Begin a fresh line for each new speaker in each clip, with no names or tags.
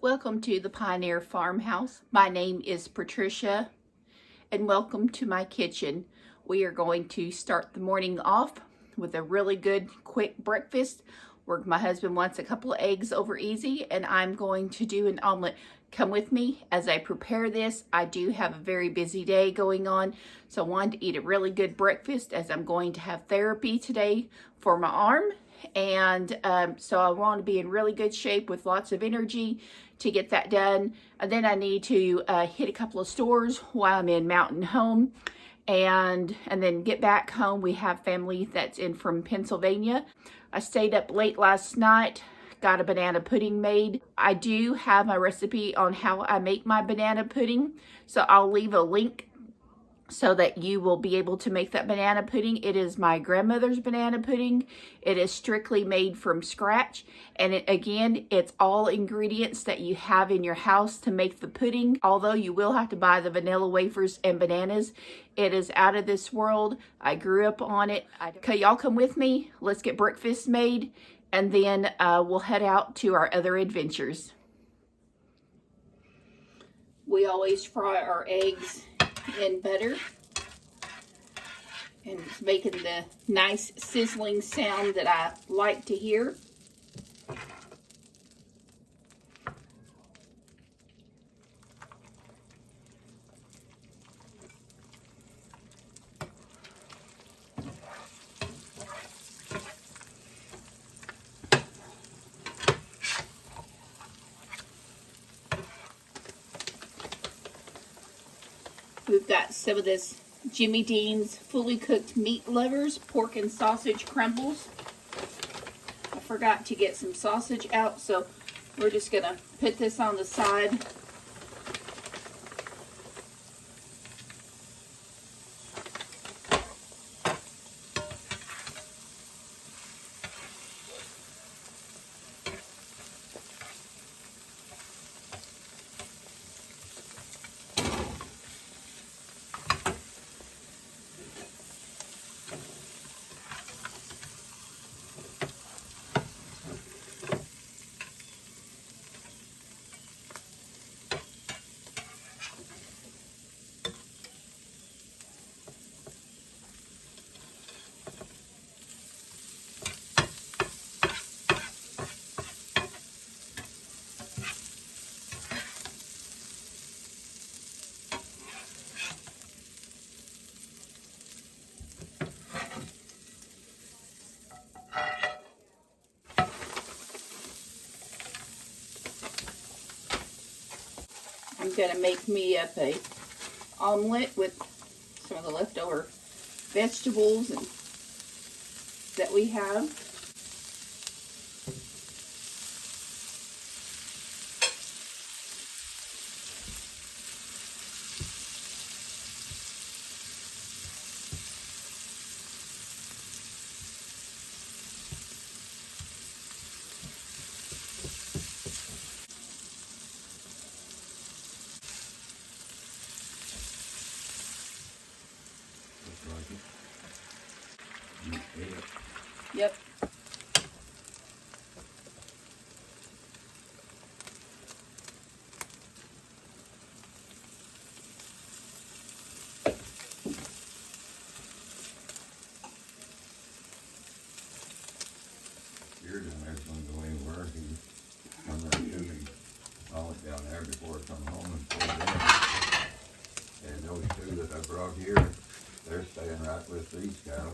Welcome to the Pioneer Farmhouse. My name is Patricia and welcome to my kitchen. We are going to start the morning off with a really good quick breakfast where my husband wants a couple of eggs over easy and I'm going to do an omelet. Come with me as I prepare this. I do have a very busy day going on, so I wanted to eat a really good breakfast as I'm going to have therapy today for my arm. And so I want to be in really good shape with lots of energy to get that done. And then I need to hit a couple of stores while I'm in Mountain Home and then get back home. We have family that's in from Pennsylvania. I stayed up late last night, got a banana pudding made. I do have a recipe on how I make my banana pudding, so I'll leave a link so that you will be able to make that banana pudding. It is my grandmother's banana pudding. It is strictly made from scratch. And again, it's all ingredients that you have in your house to make the pudding. Although you will have to buy the vanilla wafers and bananas. It is out of this world. I grew up on it. Okay, y'all come with me. Let's get breakfast made. And then we'll head out to our other adventures. We always fry our eggs in butter, and it's making the nice sizzling sound that I like to hear. We've got some of this Jimmy Dean's Fully Cooked Meat Lovers pork and sausage crumbles. I forgot to get some sausage out, so we're just gonna put this on the side. I'm gonna make me up a omelet with some of the leftover vegetables that we have. Yep.
You're doing everything the way you were. I'm going to do me all it down there before I come home and put it in. And those two that I brought here, they're staying right with these cattle.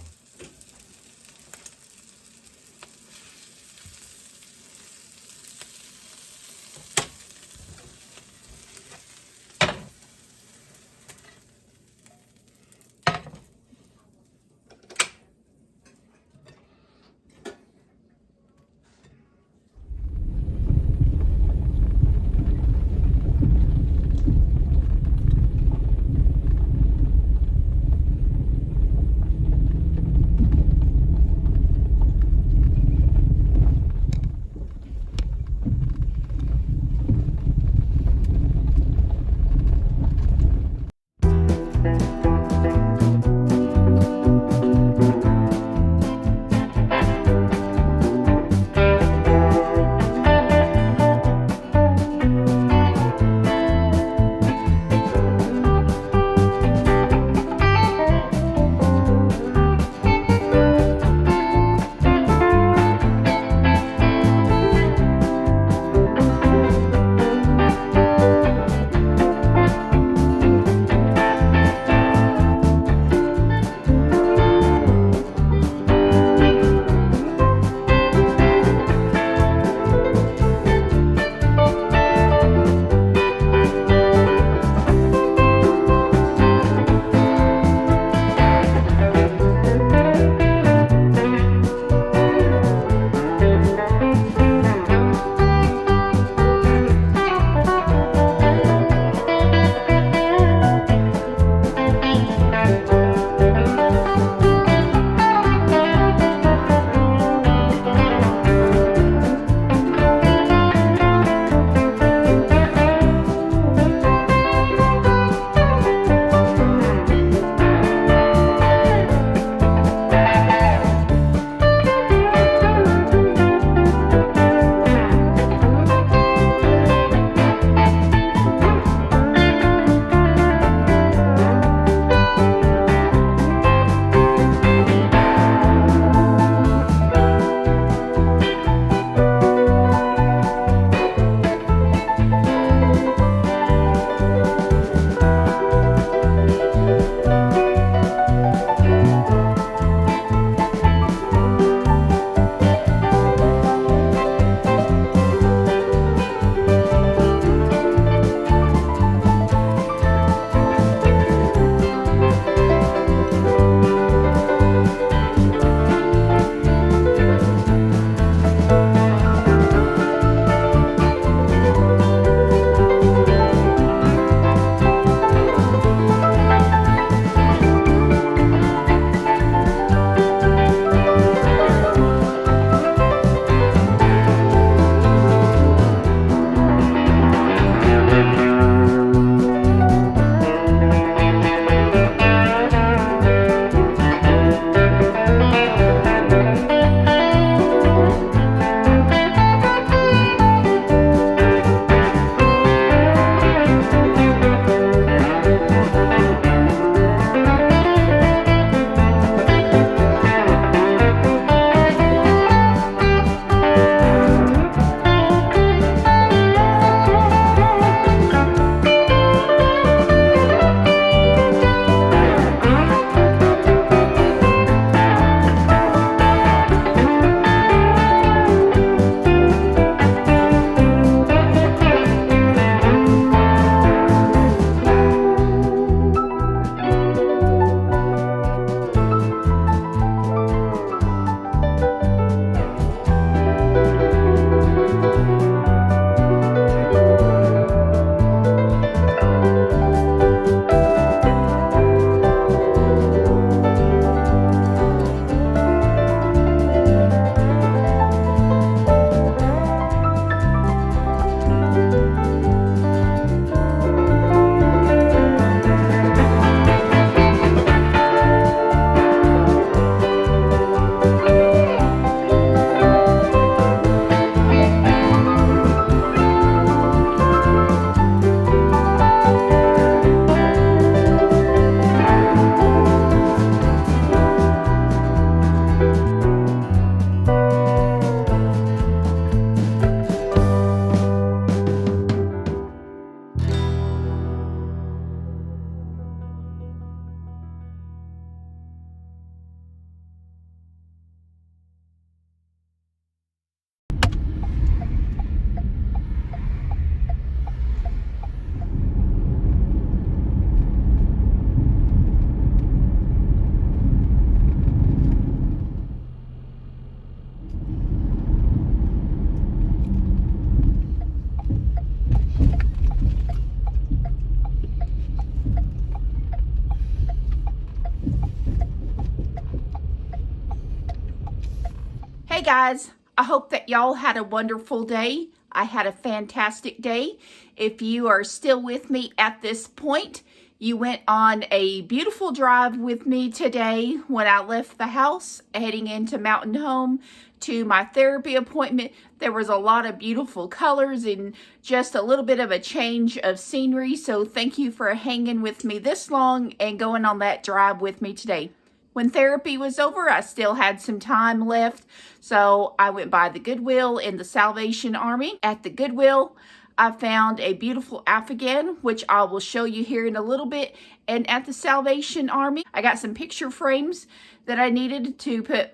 Hey guys, I hope that y'all had a wonderful day. I had a fantastic day. If you are still with me at this point, you went on a beautiful drive with me today when I left the house heading into Mountain Home to my therapy appointment. There was a lot of beautiful colors and just a little bit of a change of scenery. So thank you for hanging with me this long and going on that drive with me today. When therapy was over, I still had some time left, so I went by the Goodwill in the Salvation Army. At the Goodwill, I found a beautiful Afghan, which I will show you here in a little bit. And at the Salvation Army, I got some picture frames that I needed to put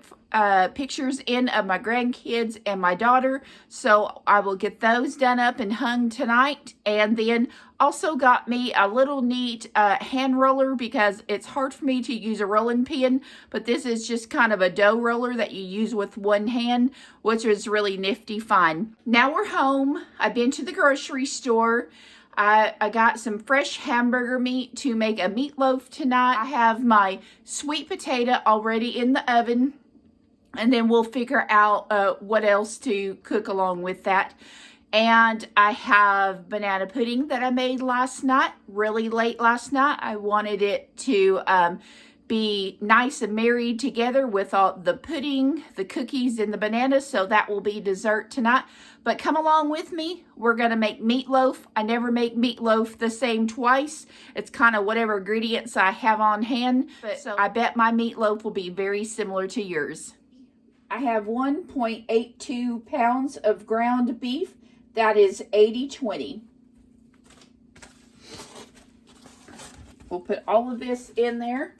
pictures in of my grandkids and my daughter. So I will get those done up and hung tonight. And then also got me a little neat hand roller because it's hard for me to use a rolling pin, but this is just kind of a dough roller that you use with one hand, which is really nifty fun. Now we're home. I've been to the grocery store. I got some fresh hamburger meat to make a meatloaf tonight. I have my sweet potato already in the oven, and then we'll figure out what else to cook along with that. And I have banana pudding that I made last night, really late last night. I wanted it to be nice and married together with all the pudding, the cookies, and the bananas. So that will be dessert tonight. But come along with me. We're going to make meatloaf. I never make meatloaf the same twice. It's kind of whatever ingredients I have on hand. But so I bet my meatloaf will be very similar to yours. I have 1.82 pounds of ground beef. That is 80-20. We'll put all of this in there.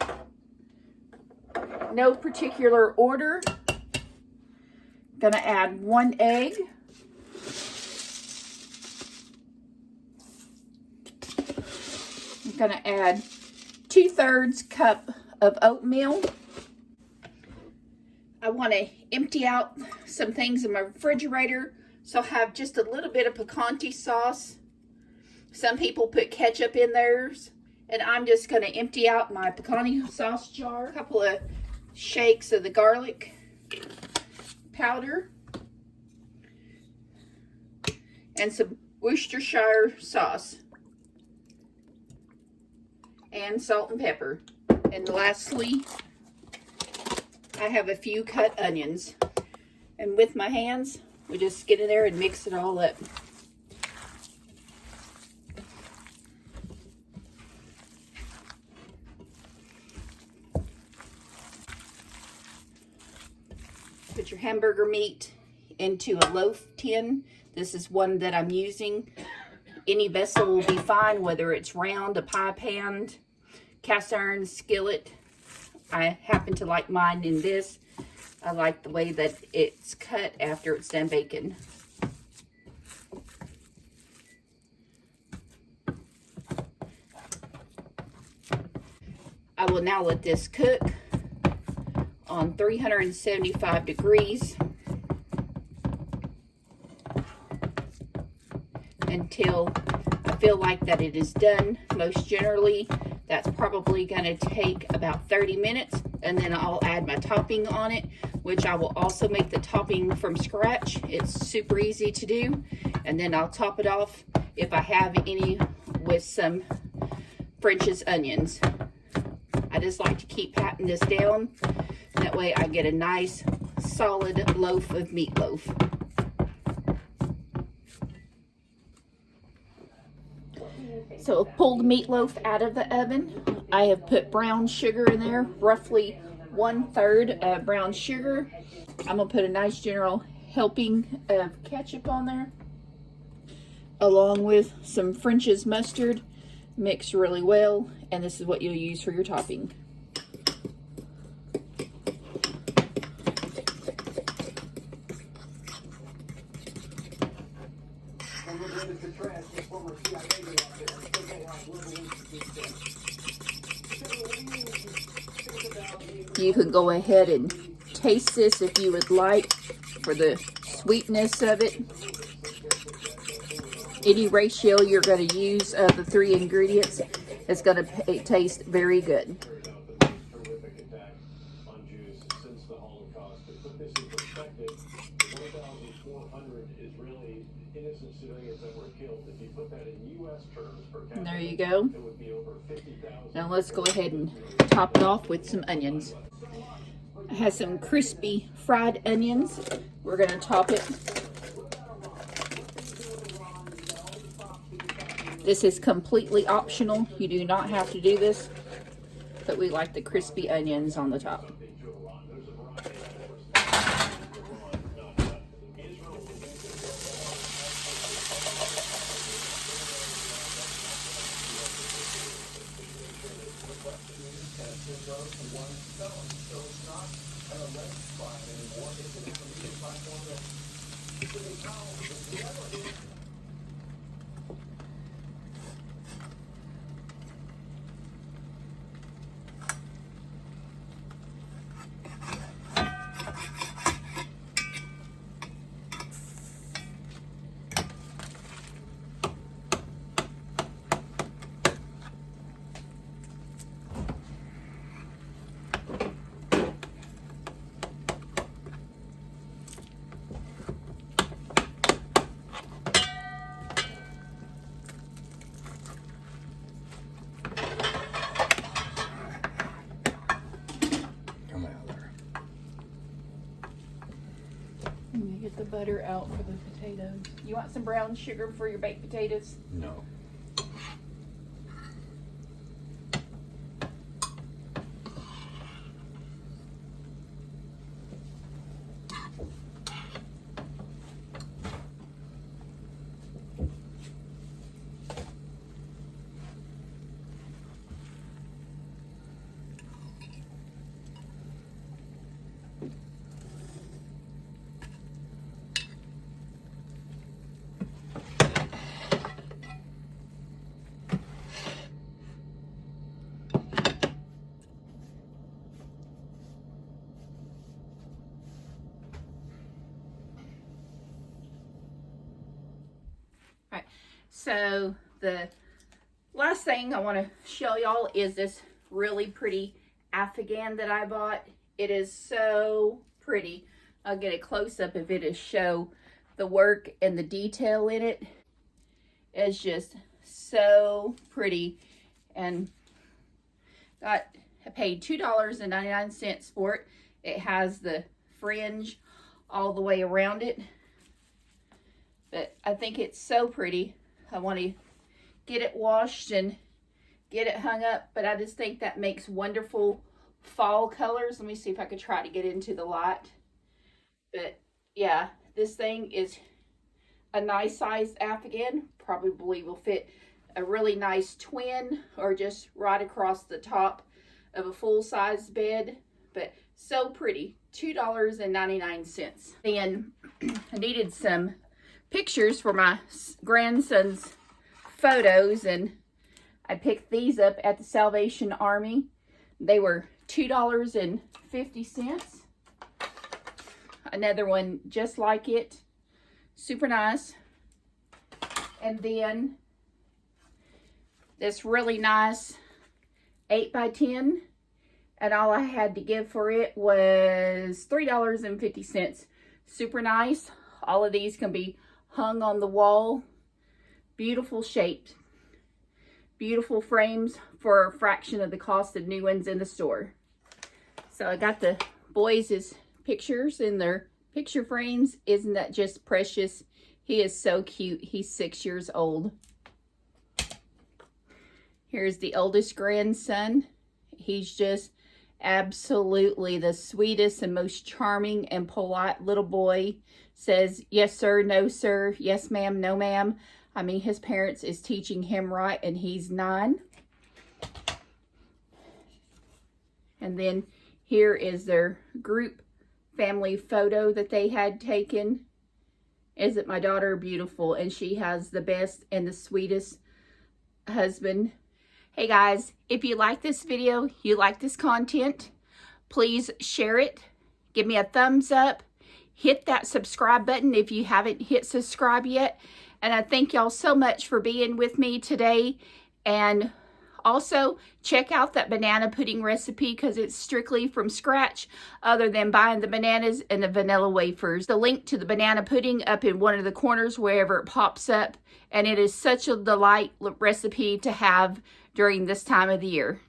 No particular order. Gonna add 1 egg. I'm gonna add 2/3 cup of oatmeal. I want to empty out some things in my refrigerator, so I'll have just a little bit of picante sauce. Some people put ketchup in theirs, and I'm just going to empty out my picante sauce jar. A couple of shakes of the garlic powder, and some Worcestershire sauce, and salt and pepper. And lastly, I have a few cut onions. And with my hands, we just get in there and mix it all up. Put your hamburger meat into a loaf tin. This is one that I'm using. Any vessel will be fine, whether it's round, a pie pan, cast iron skillet. I happen to like mine in this. I like the way that it's cut after it's done baking. I will now let this cook on 375 degrees until I feel like that it is done. Most generally, that's probably going to take about 30 minutes, and then I'll add my topping on it, which I will also make the topping from scratch. It's super easy to do. And then I'll top it off, if I have any, with some French's onions. I just like to keep patting this down. That way I get a nice solid loaf of meatloaf. So I've pulled meatloaf out of the oven. I have put brown sugar in there, roughly 1/3 brown sugar. I'm gonna put a nice general helping of ketchup on there, along with some French's mustard. Mix really well, and this is what you'll use for your topping. You can go ahead and taste this if you would like, for the sweetness of it. Any ratio you're going to use of the 3 ingredients is going to taste very good. And there you go. Now let's go ahead and top it off with some onions. It has some crispy fried onions. We're going to top it. This is completely optional. You do not have to do this, but we like the crispy onions on the top. Get the butter out for the potatoes. You want some brown sugar for your baked potatoes?
No.
Alright, so the last thing I want to show y'all is this really pretty Afghan that I bought. It is so pretty. I'll get a close-up of it to show the work and the detail in it. It's just so pretty. And I paid $2.99 for it. It has the fringe all the way around it. But I think it's so pretty. I want to get it washed and get it hung up. But I just think that makes wonderful fall colors. Let me see if I could try to get into the light. But yeah, this thing is a nice sized Afghan. Probably will fit a really nice twin or just right across the top of a full-size bed. But so pretty. $2.99. Then I needed some pictures for my grandson's photos, and I picked these up at the Salvation Army. They were $2.50. Another one just like it, super nice. And then this really nice 8x10, and all I had to give for it was $3.50. Super nice. All of these can be hung on the wall. Beautiful shaped. Beautiful frames for a fraction of the cost of new ones in the store. So I got the boys' pictures in their picture frames. Isn't that just precious? He is so cute. He's 6 years old. Here's the oldest grandson. He's just absolutely the sweetest and most charming and polite little boy. Says yes sir, no sir, yes ma'am, no ma'am. I mean, his parents is teaching him right, and he's 9. And then here is their group family photo that they had taken. Isn't my daughter beautiful? And she has the best and the sweetest husband. Hey guys, if you like this video, you like this content, please share it. Give me a thumbs up. Hit that subscribe button if you haven't hit subscribe yet. And I thank y'all so much for being with me today. And Also, check out that banana pudding recipe because it's strictly from scratch other than buying the bananas and the vanilla wafers. The link to the banana pudding up in one of the corners wherever it pops up, and it is such a delight recipe to have during this time of the year.